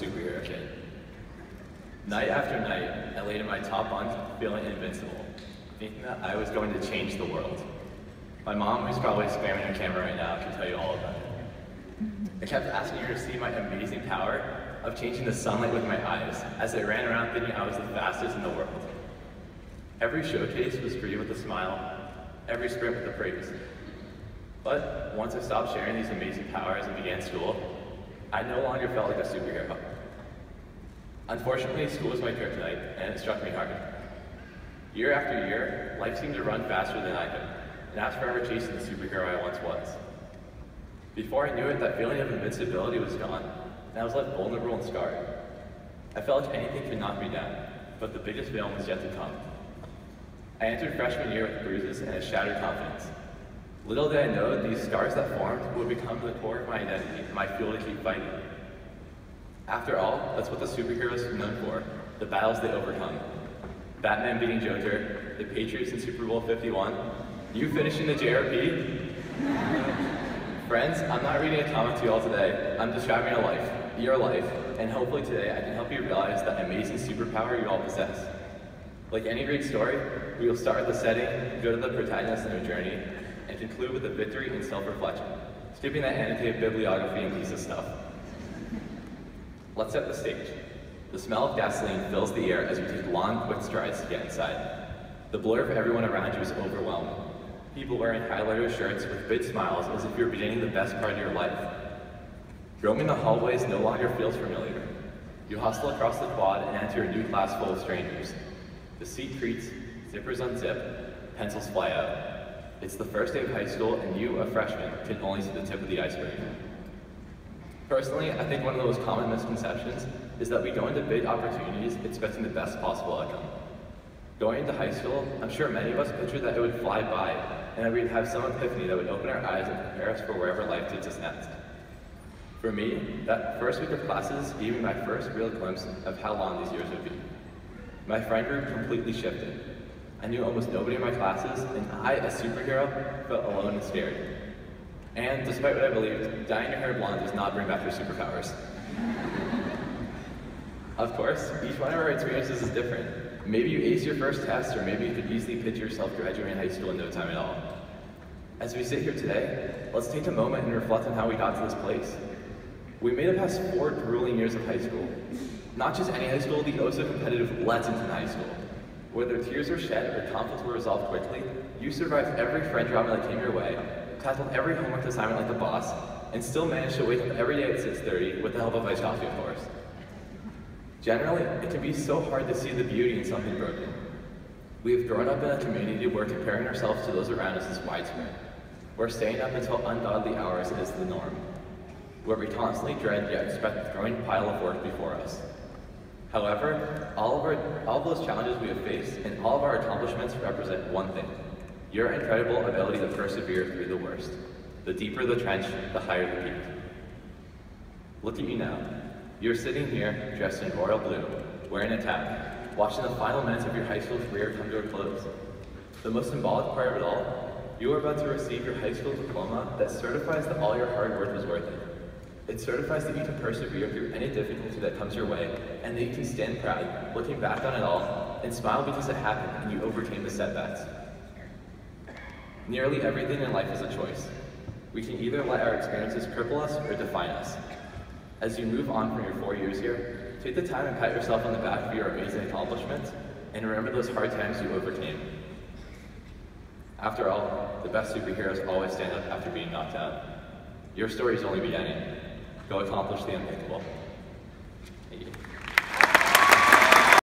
superhero kid. Night after night, I laid in my top bunk, feeling invincible, thinking that I was going to change the world. My mom, who's probably spamming her camera right now, can tell you all about it. I kept asking her to see my amazing power of changing the sunlight with my eyes as I ran around thinking I was the fastest in the world. Every showcase was greeted with a smile, every sprint with a praise. But once I stopped sharing these amazing powers and began school, I no longer felt like a superhero. Unfortunately, school was my kryptonite, and it struck me hard. Year after year, life seemed to run faster than I could, and I was forever chasing the superhero I once was. Before I knew it, that feeling of invincibility was gone, and I was left vulnerable and scarred. I felt like anything could knock me down, but the biggest villain was yet to come. I entered freshman year with bruises and a shattered confidence. Little did I know these scars that formed would become the core of my identity and my fuel to keep fighting. After all, that's what the superheroes are known for, the battles they overcome. Batman beating Joker, the Patriots in Super Bowl 51, you finishing the JRP. Friends, I'm not reading a comic to you all today. I'm describing a life, your life, and hopefully today I can help you realize that amazing superpower you all possess. Like any great story, we will start with the setting, go to the protagonist and their journey, and conclude with a victory and self-reflection, skipping that annotated bibliography and piece of stuff. Let's set the stage. The smell of gasoline fills the air as we take long, quick strides to get inside. The blur of everyone around you is overwhelming. People wearing highlighter shirts with big smiles as if you're beginning the best part of your life. Roaming the hallways no longer feels familiar. You hustle across the quad and enter a new class full of strangers. The seat creaks, zippers unzip, pencils fly out. It's the first day of high school and you, a freshman, can only see the tip of the iceberg. Personally, I think one of the most common misconceptions is that we go into big opportunities expecting the best possible outcome. Going into high school, I'm sure many of us pictured that it would fly by and that we'd have some epiphany that would open our eyes and prepare us for wherever life takes us next. For me, that first week of classes gave me my first real glimpse of how long these years would be. My friend group completely shifted. I knew almost nobody in my classes, and I, a superhero, felt alone and scared. And despite what I believed, dyeing your hair blonde does not bring back your superpowers. Of course, each one of our experiences is different. Maybe you aced your first test, or maybe you could easily picture yourself graduating high school in no time at all. As we sit here today, let's take a moment and reflect on how we got to this place. We made it past 4 grueling years of high school. Not just any high school, the oh-so-competitive Lexington High School. Whether tears were shed or conflicts were resolved quickly, you survived every friend drama that came your way, tackled every homework assignment like a boss, and still managed to wake up every day at 6:30 with the help of iced coffee, of course. Generally, it can be so hard to see the beauty in something broken. We have grown up in a community where comparing ourselves to those around us is widespread, where staying up until ungodly hours is the norm, where we constantly dread yet expect the growing pile of work before us. However, all of those challenges we have faced and all of our accomplishments represent one thing: your incredible ability to persevere through the worst. The deeper the trench, the higher the peak. Look at you now. You're sitting here, dressed in royal blue, wearing a tag, watching the final minutes of your high school career come to a close. The most symbolic part of it all, you are about to receive your high school diploma that certifies that all your hard work was worth it. It certifies that you can persevere through any difficulty that comes your way, and that you can stand proud, looking back on it all, and smile because it happened and you overcame the setbacks. Nearly everything in life is a choice. We can either let our experiences cripple us or define us. As you move on from your 4 years here, take the time and pat yourself on the back for your amazing accomplishments, and remember those hard times you overcame. After all, the best superheroes always stand up after being knocked out. Your story is only beginning. Go accomplish the unthinkable. Thank you.